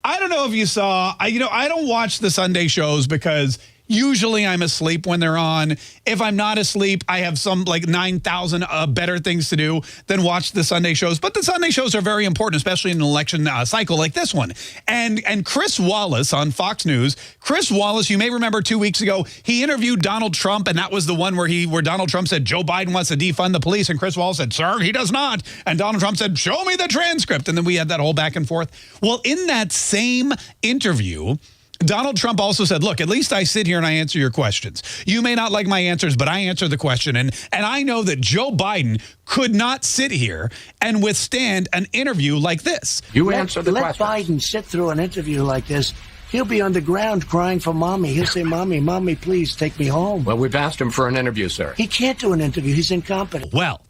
I don't know if you saw, I don't watch the Sunday shows because usually I'm asleep when they're on. If I'm not asleep, I have some like 9,000 better things to do than watch the Sunday shows. But the Sunday shows are very important, especially in an election cycle like this one. And Chris Wallace on Fox News, Chris Wallace, you may remember 2 weeks ago, he interviewed Donald Trump, and that was the one where Donald Trump said Joe Biden wants to defund the police, and Chris Wallace said, sir, he does not. And Donald Trump said, show me the transcript. And then we had that whole back and forth. Well, in that same interview, Donald Trump also said, look, at least I sit here and I answer your questions. You may not like my answers, but I answer the question. And I know that Joe Biden could not sit here and withstand an interview like this. You answer the question. Let Biden sit through an interview like this. He'll be on the ground crying for mommy. He'll say, mommy, please take me home. Well, we've asked him for an interview, sir. He can't do an interview. He's incompetent. Well,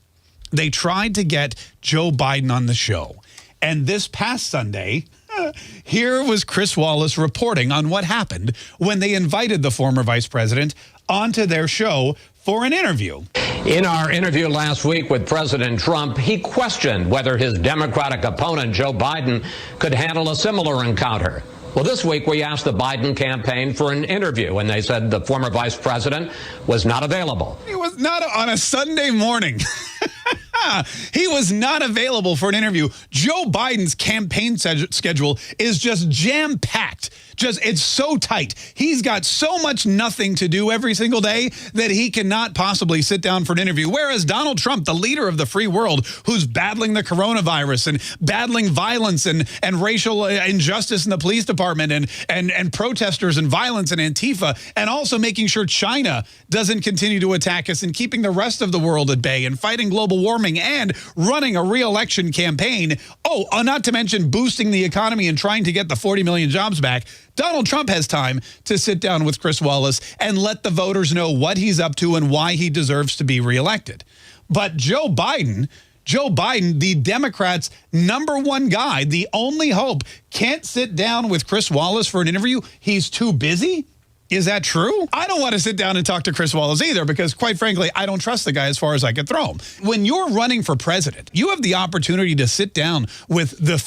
they tried to get Joe Biden on the show. And this past Sunday, here was Chris Wallace reporting on what happened when they invited the former vice president onto their show for an interview. In our interview last week with President Trump, he questioned whether his Democratic opponent, Joe Biden, could handle a similar encounter. Well, this week we asked the Biden campaign for an interview, and they said the former vice president was not available. He was not on a Sunday morning. He was not available for an interview. Joe Biden's campaign schedule is just jam-packed. It's so tight. He's got so much nothing to do every single day that he cannot possibly sit down for an interview. Whereas Donald Trump, the leader of the free world, who's battling the coronavirus and battling violence and racial injustice in the police department and protesters and violence and Antifa, and also making sure China doesn't continue to attack us and keeping the rest of the world at bay and fighting global warming and running a re-election campaign. Oh, not to mention boosting the economy and trying to get the 40 million jobs back. Donald Trump has time to sit down with Chris Wallace and let the voters know what he's up to and why he deserves to be reelected. But Joe Biden, the Democrats' #1 guy, the only hope, can't sit down with Chris Wallace for an interview. He's too busy. Is that true? I don't want to sit down and talk to Chris Wallace either because, quite frankly, I don't trust the guy as far as I could throw him. When you're running for president, you have the opportunity to sit down with the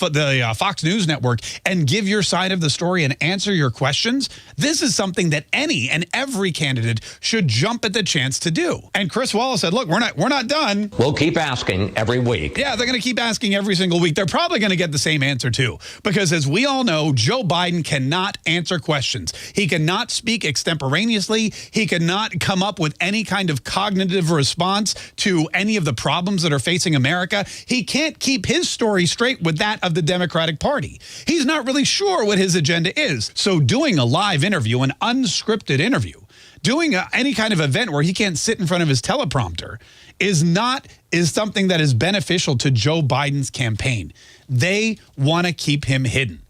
Fox News Network and give your side of the story and answer your questions. This is something that any and every candidate should jump at the chance to do. And Chris Wallace said, look, we're not done. We'll keep asking every week. Yeah, they're going to keep asking every single week. They're probably going to get the same answer, too, because as we all know, Joe Biden cannot answer questions. He cannot speak extemporaneously. He cannot come up with any kind of cognitive response to any of the problems that are facing America. He can't keep his story straight with that of the Democratic Party. He's not really sure what his agenda is. So doing a live interview, an unscripted interview, doing any kind of event where he can't sit in front of his teleprompter is something that is beneficial to Joe Biden's campaign. They want to keep him hidden.